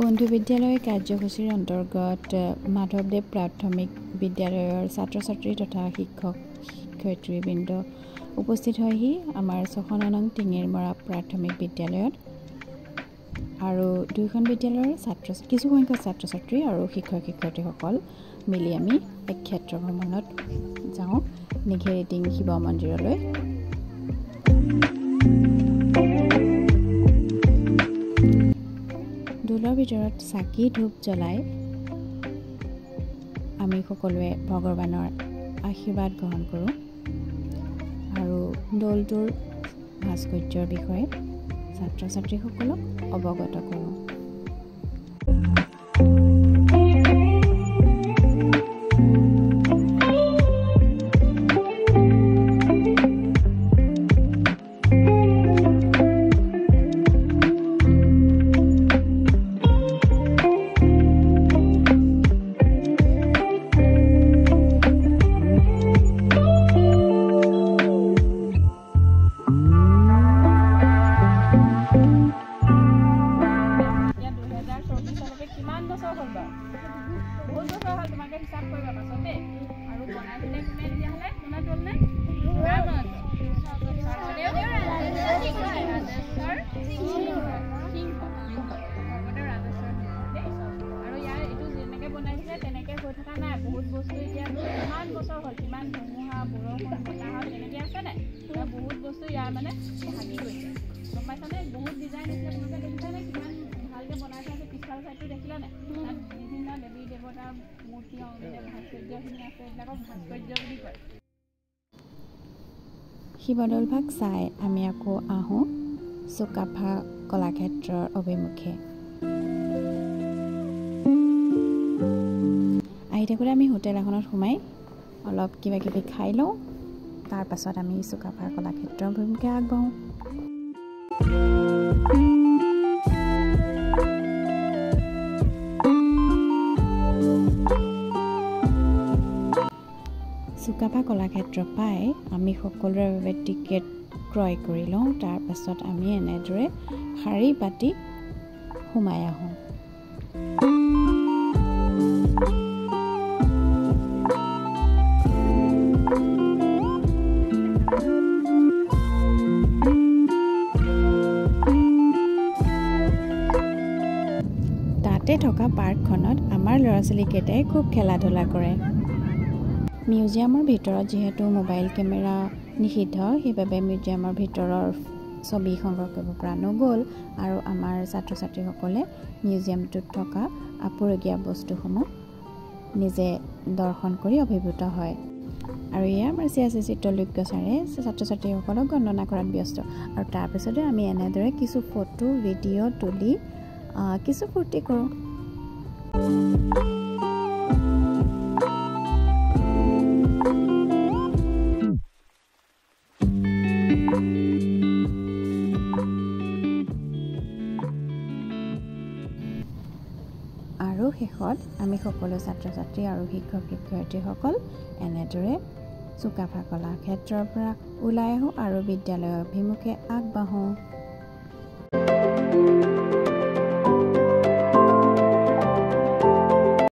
বন্ধু বিদ্যালয় কাৰ্যসূচীৰ অন্তৰ্গত মাধৱদেৱ প্ৰাথমিক বিদ্যালয়ৰ ছাত্ৰ ছাত্ৰী তথা শিক্ষক শিক্ষয়িত্ৰীবৃন্দ উপস্থিত হয়হি আমাৰ ৬ নং টিঙিৰমৰা প্ৰাথমিক বিদ্যালয়ত আৰু দুইখন বিদ্যালয়ৰ কিছু সংখ্যক ছাত্ৰ ছাত্ৰী আৰু শিক্ষক শিক্ষয়িত্ৰীসকল মিলি আমি এক ক্ষেত্ৰ ভ্ৰমণত যাওঁ নিঘেৰিটিং শিৱ মন্দিৰলৈ। দৌলৰ ভিতৰত চাকি ধূপ জ্বলাই আমি সকলোৱে ভগৱানৰ আশীৰ্বাদ গ্ৰহণ কৰোঁ আৰু দৌলটোৰ ভাস্কৰ্যৰ বিষয়ে ছাত্ৰ ছাত্ৰীসকলক অৱগত কৰোঁ। শিৱদৌল ভাগ চাই আমি আকৌ আহোঁ চুকাফা কলাক্ষেত্ৰৰ অভিমুখে। আহি থাকোঁতে আমি হোটেল এখনত সোমাই অলপ কিবা কিবি খাই লওঁ, তাৰ পাছত আমি চুকাফা কলাক্ষেত্ৰৰ অভিমুখে আগবাঢ়োঁ। চুকাফা কলাক্ষেত্ৰ পাই আমি সকলোৰে বাবে টিকেট ক্ৰয় কৰি লওঁ। তাৰ পাছত আমি এনেদৰে শাৰী পাতি সোমাই আহোঁ। তাতে থকা পাৰ্কখনত আমাৰ ল'ৰা ছোৱালীকেইটাই খুব খেলা ধূলা কৰে। মিউজিয়ামৰ ভিতৰত যিহেতু মোবাইল কেমেৰা নিষিদ্ধ, সেইবাবে মিউজিয়ামৰ ভিতৰৰ ছবি সংগ্ৰহ কৰিব পৰা নগ'ল আৰু আমাৰ ছাত্ৰ ছাত্ৰীসকলে মিউজিয়ামটোত থকা আপুৰুগীয়া বস্তুসমূহ নিজে দৰ্শন কৰি অভিভূত হয়। আৰু এয়া আমাৰ CSC চিত্ৰলৈক্য ছাৰে ছাত্ৰ ছাত্ৰীসকলক গণনা কৰাত ব্যস্ত। আৰু তাৰপিছতে আমি এনেদৰে কিছু ফটো ভিডিঅ' তুলি কিছু ফূৰ্তি কৰোঁ। আৰু শেষত আমি সকলো ছাত্ৰ ছাত্ৰী আৰু শিক্ষক শিক্ষয়িত্ৰীসকল এনেদৰে চুকাফা কলাক্ষেত্ৰৰ পৰা ওলাই আহোঁ আৰু বিদ্যালয়ৰ অভিমুখে আগবাঢ়োঁ।